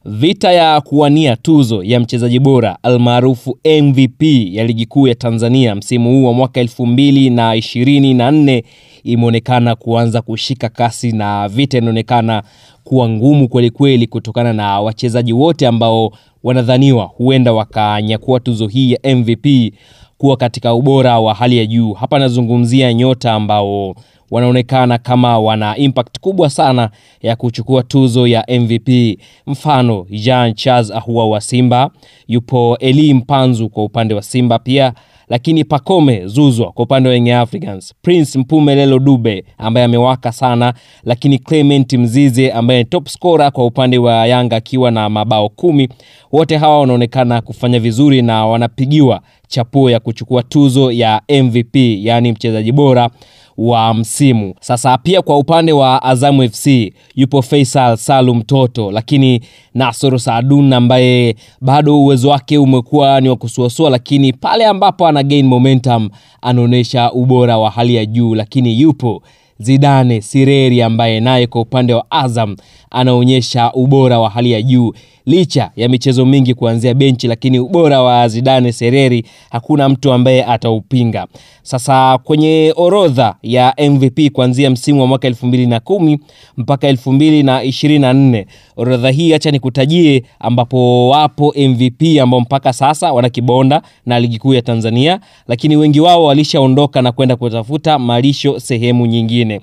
Vita ya kuwania tuzo ya mchezaji bora almaarufu MVP ya ligi kuu ya Tanzania msimu huu wa mwaka 2024 imeonekana kuanza kushika kasi, na vita inaonekana kuwa ngumu kweli kweli kutokana na wachezaji wote ambao wanadhaniwa huenda wakanyakua tuzo hii ya MVP kuwa katika ubora wa hali ya juu. Hapa nazungumzia nyota ambao wanaonekana kama wana impact kubwa sana ya kuchukua tuzo ya MVP. Mfano Jean Charles Ahoua wa Simba, yupo Elie Mpanzu kwa upande wa Simba pia, lakini Pacome Zouzoua kwa upande wa Young Africans, Prince Mpumelelo Dube ambaye amewaka sana, lakini Clement Mzize ambaye ni top scorer kwa upande wa Yanga akiwa na mabao 10. Wote hawa wanaonekana kufanya vizuri na wanapigiwa chapuo ya kuchukua tuzo ya MVP, yani mchezaji bora wa msimu. Sasa pia kwa upande wa Azam FC yupo Faisal Salum Toto, lakini Nasoro Saadun ambaye bado uwezo wake umekuwa ni wa kusuasua, lakini pale ambapo ana gain momentum anaonesha ubora wa hali ya juu. Lakini yupo Zidane Sireri ambaye naye kwa upande wa Azam anaonyesha ubora wa hali ya juu licha ya michezo mingi kuanzia benchi, lakini ubora wa Zidane Sireri hakuna mtu ambaye ataupinga. Sasa kwenye orodha ya MVP kuanzia msimu wa mwaka 2010 mpaka 2024, orodha hii acha nikutajie, ambapo wapo MVP ambao mpaka sasa wanakibonda na ligi kuu ya Tanzania, lakini wengi wao walishaondoka na kwenda kutafuta malisho sehemu nyingine.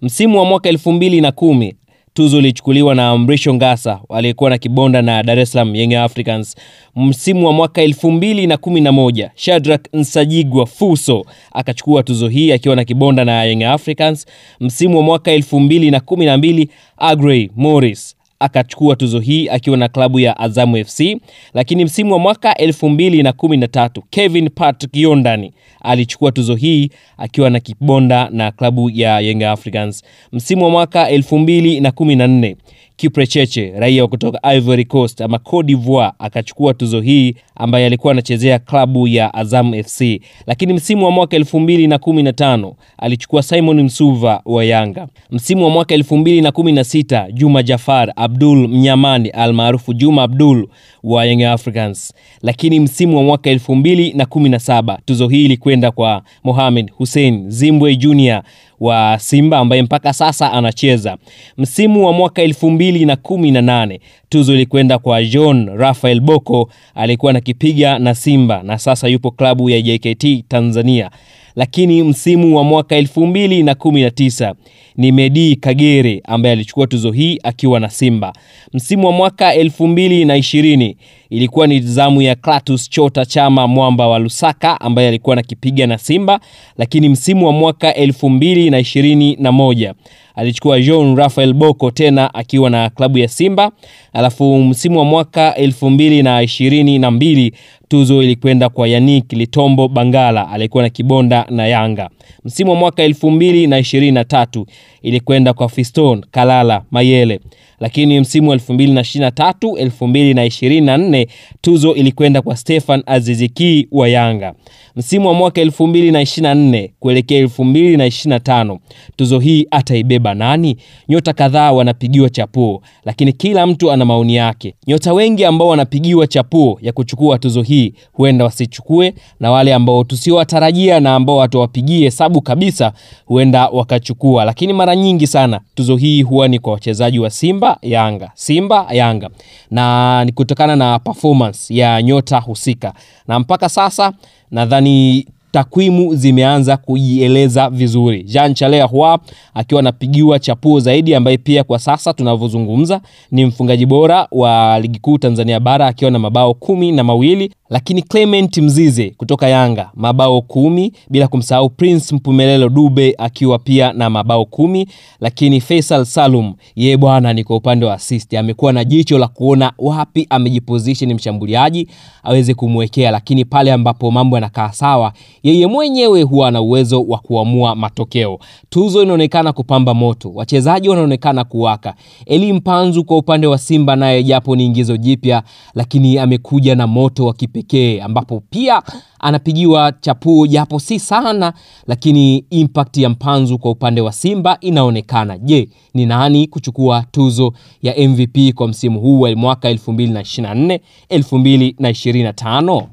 Msimu wa mwaka 2010 tuzo ilichukuliwa na Mrisho Ngasa aliyekuwa na kibonda na Dar es Salaam Young Africans. Msimu wa mwaka 2011 Shadrack Nsajigwa Fuso akachukua tuzo hii akiwa na kibonda na Young Africans. Msimu wa mwaka 2012 Agrey Morris akachukua tuzo hii akiwa na klabu ya Azam FC. Lakini msimu wa mwaka 2013 Kevin Patrick Yondani alichukua tuzo hii akiwa na kibonda na klabu ya Young Africans. Msimu wa mwaka 2014 Kipre Cheche, raia wa kutoka Ivory Coast ama Cote d'Ivoire, akachukua tuzo hii ambaye alikuwa anachezea klabu ya Azam FC. Lakini msimu wa mwaka 2015 alichukua Simon Msuva wa Yanga. Msimu wa mwaka 2016 Juma Jafar Abdul Mnyamani almaarufu Juma Abdul wa Young Africans. Lakini msimu wa mwaka 2017 tuzo hii ilikwenda kwa Mohamed Hussein Zimbwe Junior wa Simba ambaye mpaka sasa anacheza. Msimu wa mwaka 2018 tuzo ilikwenda kwa John Rafael Boko, alikuwa anakipiga na Simba na sasa yupo klabu ya JKT Tanzania. Lakini msimu wa mwaka 2019 ni Medi Kagere ambaye alichukua tuzo hii akiwa na Simba. Msimu wa mwaka 2020 ilikuwa ni zamu ya Clatous Chota Chama Mwamba wa Lusaka ambaye alikuwa anakipiga na Simba. Lakini msimu wa mwaka 2021 alichukua John Rafael Boko tena akiwa na klabu ya Simba. Alafu msimu wa mwaka 2022 tuzo ilikwenda kwa Yannick Litombo Bangala alikuwa na kibonda na Yanga. Msimu wa mwaka 2023 ilikwenda kwa Fiston Kalala Mayele. Lakini msimu wa 2023-2024 tuzo ilikwenda kwa Stefan Aziziki wa Yanga. Msimu wa mwaka 2024 kuelekea 2025 tuzo hii ataibeba nani? Nyota kadhaa wanapigiwa chapuo, lakini kila mtu ana maoni yake. Nyota wengi ambao wanapigiwa chapuo ya kuchukua tuzo hii huenda wasichukue, na wale ambao tusiwatarajia na ambao watu wapigie hesabu kabisa huenda wakachukua. Lakini mara nyingi sana tuzo hii huwa ni kwa wachezaji wa Simba Yanga, Simba Yanga, na ni kutokana na performance ya nyota husika. Na mpaka sasa nadhani takwimu zimeanza kujieleza vizuri. Jean Charles Ahoua akiwa anapigiwa chapuo zaidi, ambaye pia kwa sasa tunavyozungumza ni mfungaji bora wa ligi kuu Tanzania bara akiwa na mabao 12. Lakini Clement Mzize kutoka Yanga mabao 10, bila kumsahau Prince Mpumelelo Dube akiwa pia na mabao 10. Lakini Faisal Salum yeye bwana ni kwa upande wa assist, amekuwa na jicho la kuona wapi amejiposition mshambuliaji aweze kumwekea, lakini pale ambapo mambo yanakaa sawa yeye mwenyewe huwa na uwezo wa kuamua matokeo. Tuzo inaonekana kupamba moto, wachezaji wanaonekana kuwaka. Elie Mpanzu kwa upande wa Simba naye japo ni ingizo jipya, lakini amekuja na moto wa kipekee, ambapo pia anapigiwa chapuo japo si sana, lakini impact ya Mpanzu kwa upande wa Simba inaonekana. Je, ni nani kuchukua tuzo ya MVP kwa msimu huu wa mwaka 2024 2025?